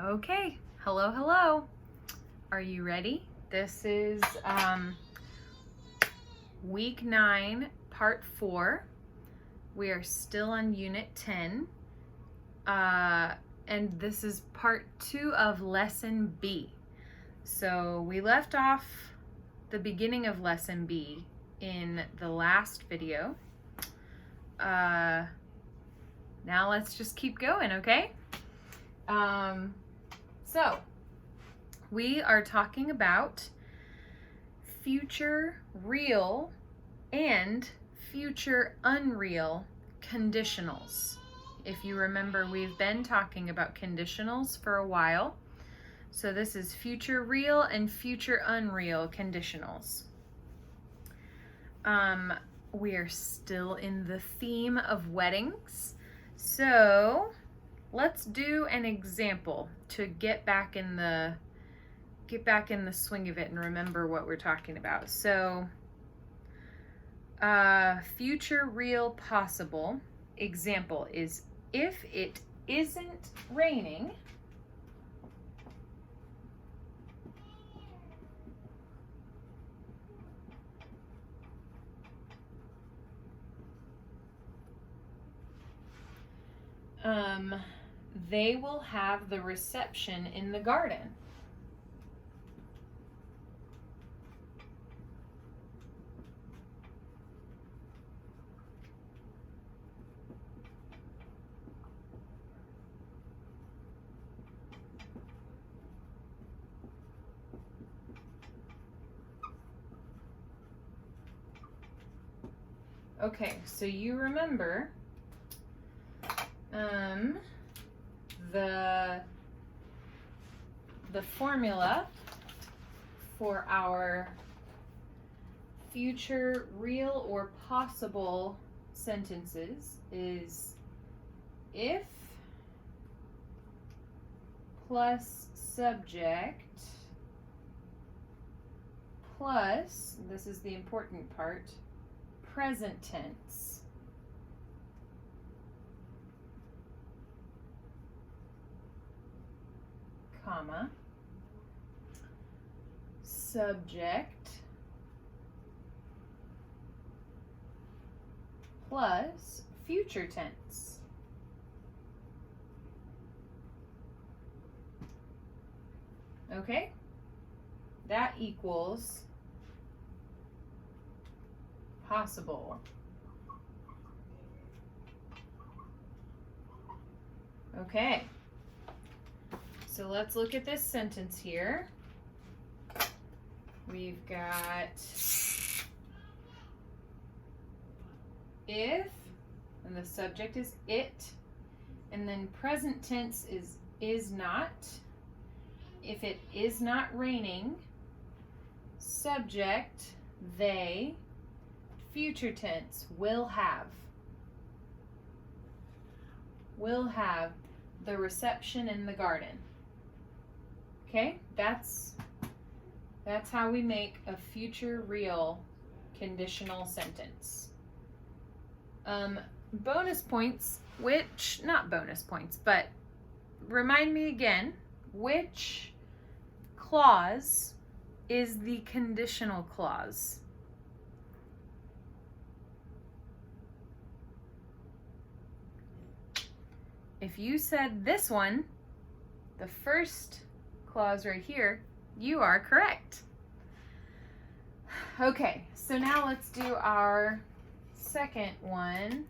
Okay, hello, hello. Are you ready? This is week 9, part 4. We are still on unit 10. And this is part 2 of lesson B. So we left off the beginning of lesson B in the last video. Now let's just keep going, okay? So we are talking about future real and future unreal conditionals. If you remember, we've been talking about conditionals for a while. So this is future real and future unreal conditionals. We are still in the theme of weddings. So let's do an example to get back in the swing of it and remember what we're talking about. So future real possible example is if it isn't raining, they will have the reception in the garden. Okay, so you remember the formula for our future real or possible sentences is if plus subject plus, this is the important part, present tense. Comma, subject plus future tense. Okay? That equals possible. Okay. So let's look at this sentence here. We've got if, and the subject is it, and then present tense is not. If it is not raining, subject, they, future tense, will have the reception in the garden. Okay, that's how we make a future real conditional sentence. Bonus points, not bonus points, but remind me again, which clause is the conditional clause? If you said this one, the first clause right here, you are correct. Okay, so now let's do our second one,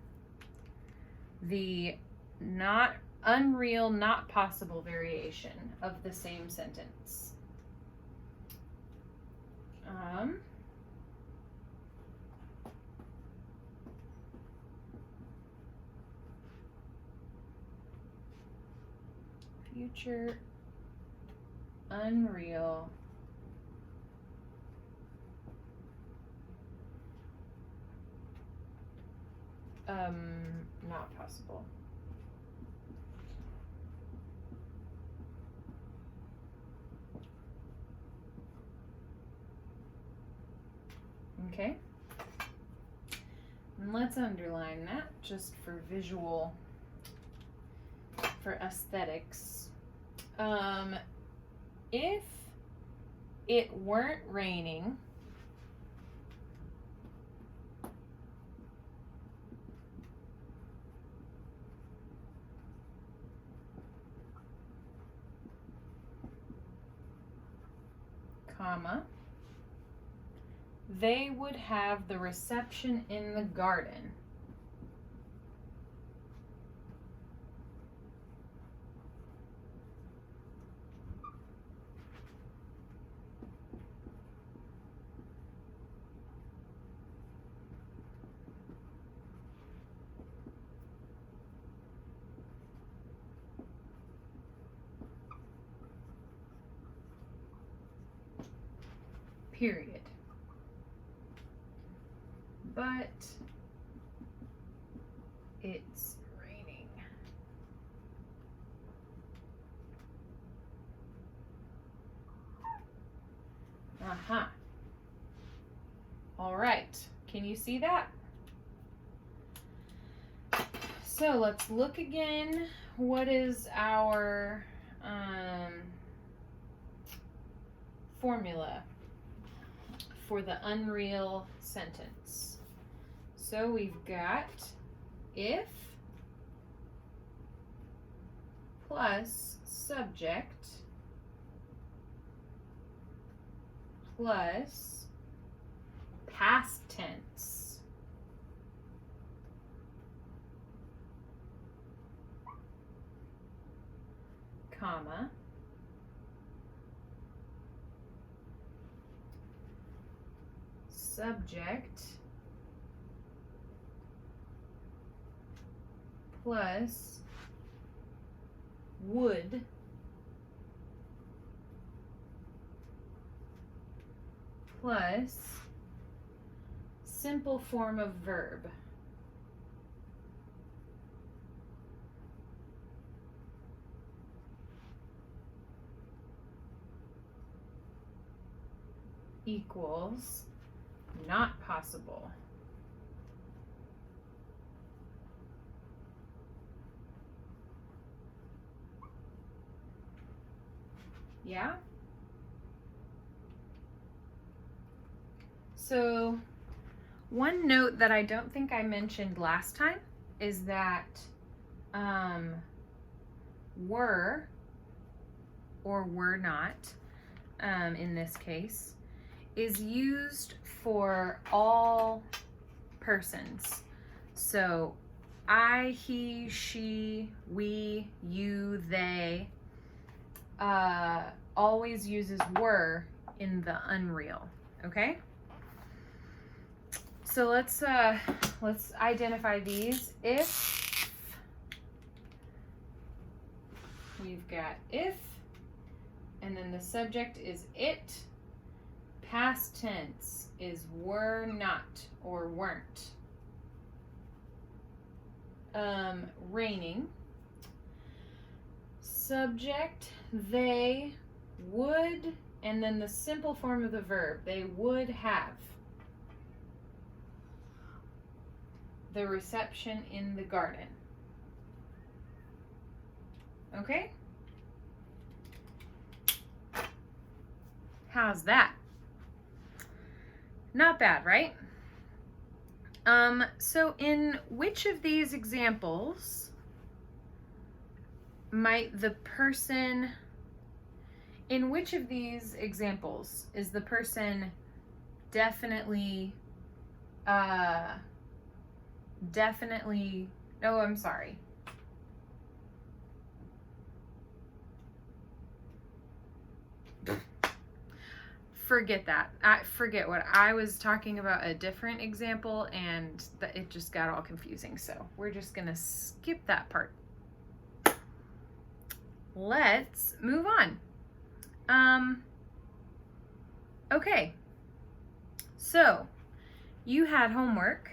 the not unreal, not possible variation of the same sentence. Future unreal not possible. Okay, and let's underline that just for visual, for aesthetics. If it weren't raining, comma, they would have the reception in the garden. Period. But it's raining. Uh-huh. All right. Can you see that? So let's look again. What is our formula for the unreal sentence? So we've got if plus subject plus past tense. Comma. Subject plus would plus simple form of verb. Equals not possible. Yeah? So one note that I don't think I mentioned last time is that were or were not, in this case, is used for all persons. So I, he, she, we, you, they, always uses were in the unreal, okay? So let's identify these. If, we've got if, and then the subject is it. Past tense is were not or weren't. Raining. Subject, they would, and then the simple form of the verb, they would have the reception in the garden. Okay? How's that? Not bad, right? So in which of these examples might the person, in which of these examples is the person definitely, oh, I'm sorry. Forget that. I forget what I was talking about, a different example, and it just got all confusing. So we're just gonna skip that part. Let's move on. Okay. So you had homework.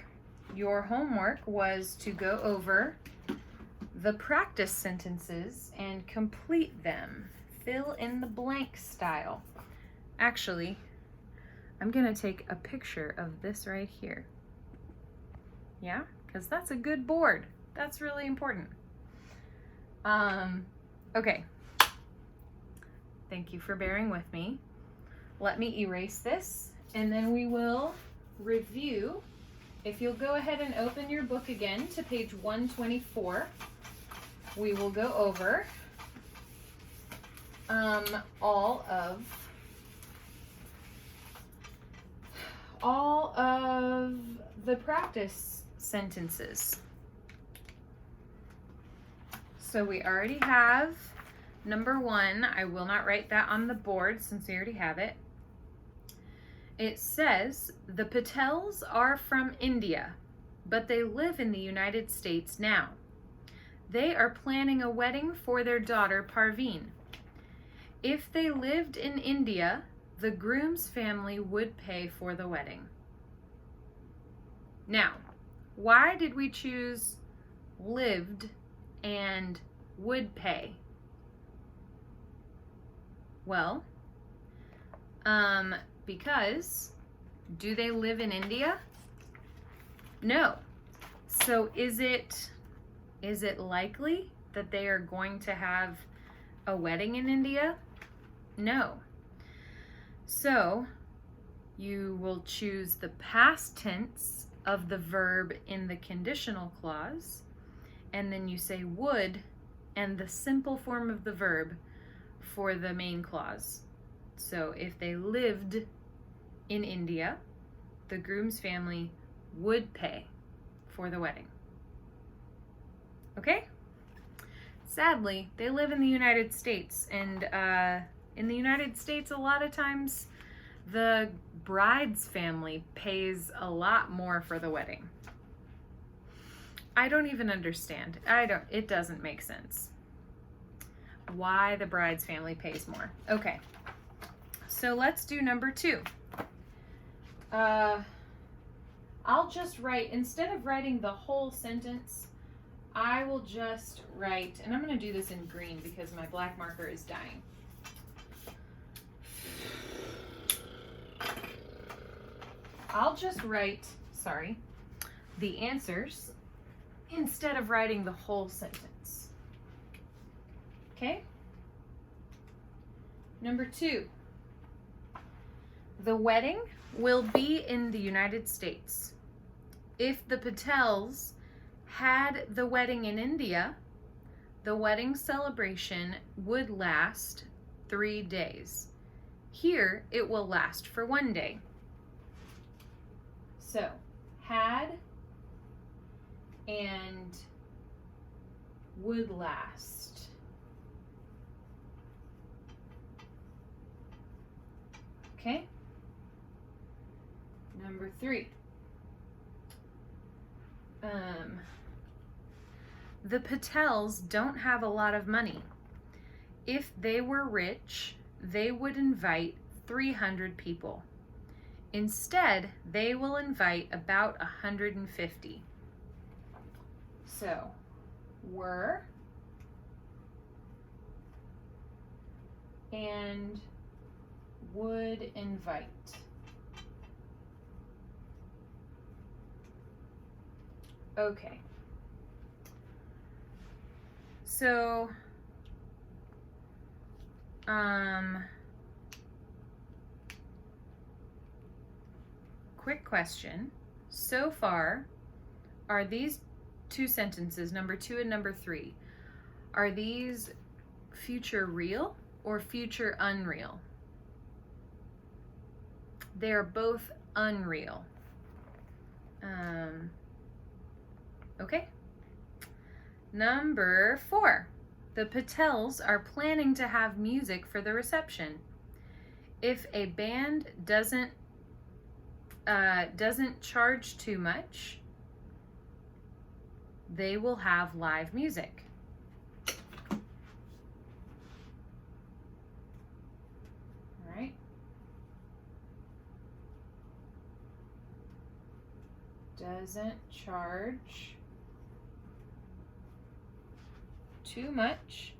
Your homework was to go over the practice sentences and complete them. Fill in the blank style. Actually, I'm gonna take a picture of this right here. Yeah, because that's a good board. That's really important. Okay, Thank you for bearing with me. Let me erase this, and then we will review. If you'll go ahead and open your book again to page 124, we will go over all of the practice sentences. So we already have number 1. I will not write that on the board since we already have it. It says, the Patels are from India, but they live in the United States now. They are planning a wedding for their daughter Parveen. If they lived in India, the groom's family would pay for the wedding. Now, why did we choose lived and would pay? Well, because do they live in India? No. So is it likely that they are going to have a wedding in India? No. So you will choose the past tense of the verb in the conditional clause, and then you say would and the simple form of the verb for the main clause. So if they lived in India, the groom's family would pay for the wedding. Okay? Sadly, they live in the United States, and in the United States, a lot of times the bride's family pays a lot more for the wedding. I don't even understand. It doesn't make sense why the bride's family pays more. Okay, so let's do number 2. I'll just write, instead of writing the whole sentence, I will just write, and I'm going to do this in green because my black marker is dying. I'll just write, the answers instead of writing the whole sentence. Okay? Number 2. The wedding will be in the United States. If the Patels had the wedding in India, the wedding celebration would last 3 days. Here, it will last for 1 day. So, had and would last. Okay? Number 3. The Patels don't have a lot of money. If they were rich, they would invite 300 people. Instead, they will invite about 150. So, were and would invite. Okay. So, quick question. So far, are these 2 sentences, number 2 and number 3, are these future real or future unreal? They are both unreal. Okay. Number 4. The Patels are planning to have music for the reception. If a band doesn't charge too much, they will have live music. All right. Doesn't charge too much,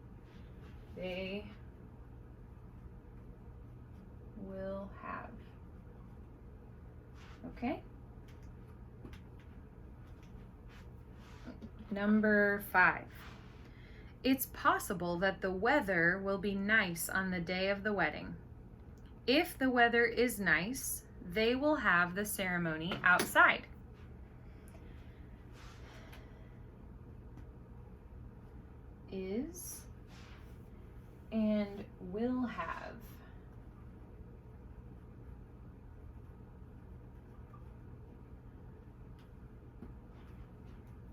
they will have. Okay? Number 5. It's possible that the weather will be nice on the day of the wedding. If the weather is nice, they will have the ceremony outside. Is and will have.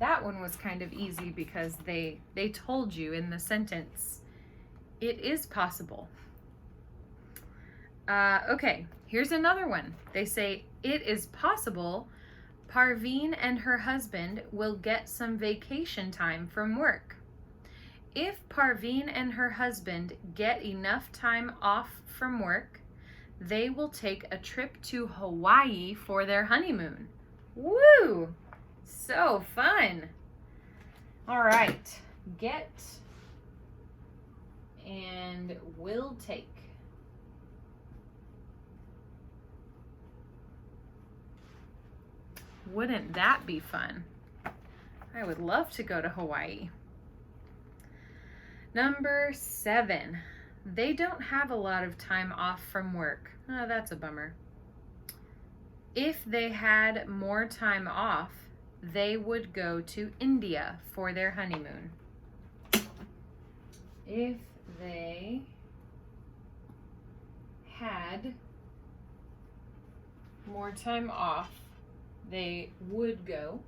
That one was kind of easy because they told you in the sentence, it is possible. Okay, here's another one. They say, it is possible Parveen and her husband will get some vacation time from work. If Parveen and her husband get enough time off from work, they will take a trip to Hawaii for their honeymoon. Woo! So fun. All right. Get and will take. Wouldn't that be fun? I would love to go to Hawaii. Number 7. They don't have a lot of time off from work. Oh, that's a bummer. If they had more time off, they would go to India for their honeymoon. If they had more time off, they would go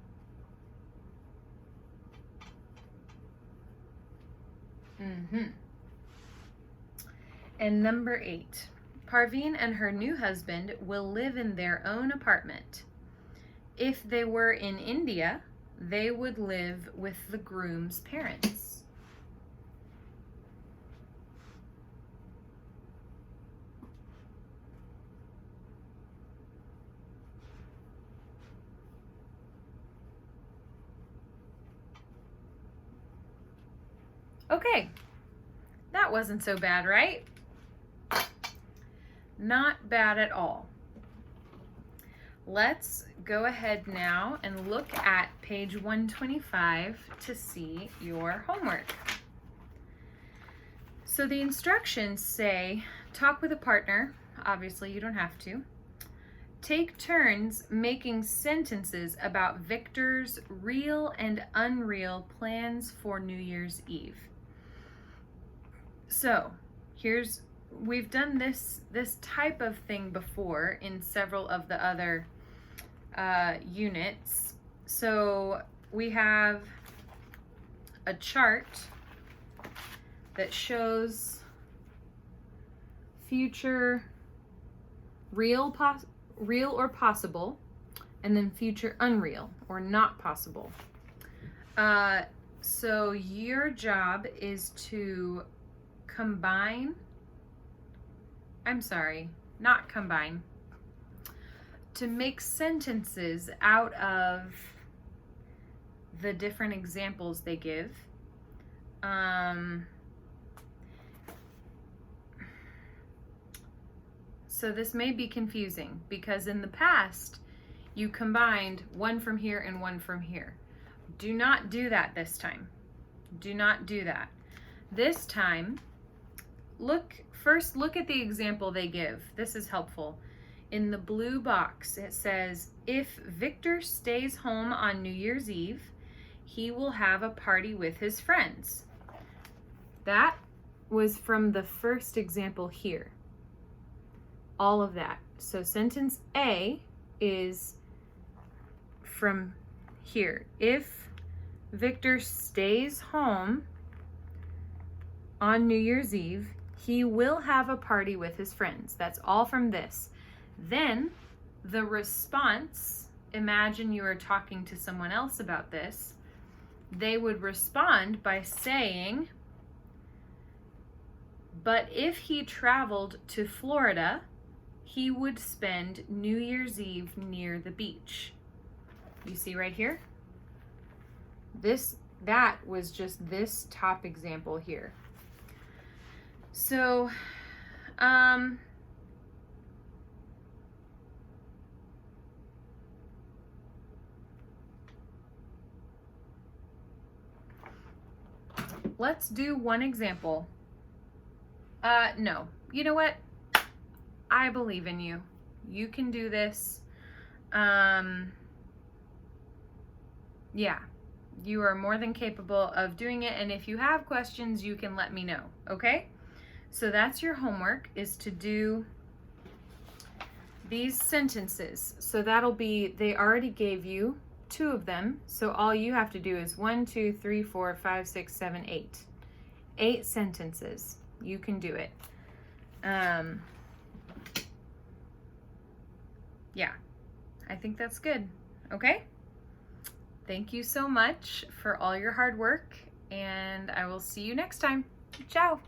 And number 8. Parveen and her new husband will live in their own apartment. If they were in India, they would live with the groom's parents. Okay, that wasn't so bad, right? Not bad at all. Let's go ahead now and look at page 125 to see your homework. So the instructions say, talk with a partner. Obviously, you don't have to. Take turns making sentences about Victor's real and unreal plans for New Year's Eve. So we've done this type of thing before in several of the other units. So we have a chart that shows future real or possible, and then future unreal or not possible. So your job is to to make sentences out of the different examples they give. So this may be confusing because in the past you combined one from here and one from here. Do not do that this time. Do not do that. This time, look at the example they give. This is helpful. In the blue box, it says, if Victor stays home on New Year's Eve, he will have a party with his friends. That was from the first example here. All of that. So sentence A is from here. If Victor stays home on New Year's Eve, he will have a party with his friends. That's all from this. Then the response, imagine you are talking to someone else about this. They would respond by saying, but if he traveled to Florida, he would spend New Year's Eve near the beach. You see right here? That was just this top example here. So, let's do one example. No. You know what? I believe in you. You can do this. Yeah. You are more than capable of doing it, and if you have questions, you can let me know, okay? So that's your homework, is to do these sentences. So that'll be, they already gave you 2 of them, so all you have to do is 1, 2, 3, 4, 5, 6, 7, 8. 8 sentences. You can do it. Yeah, I think that's good, okay? Thank you so much for all your hard work, and I will see you next time. Ciao.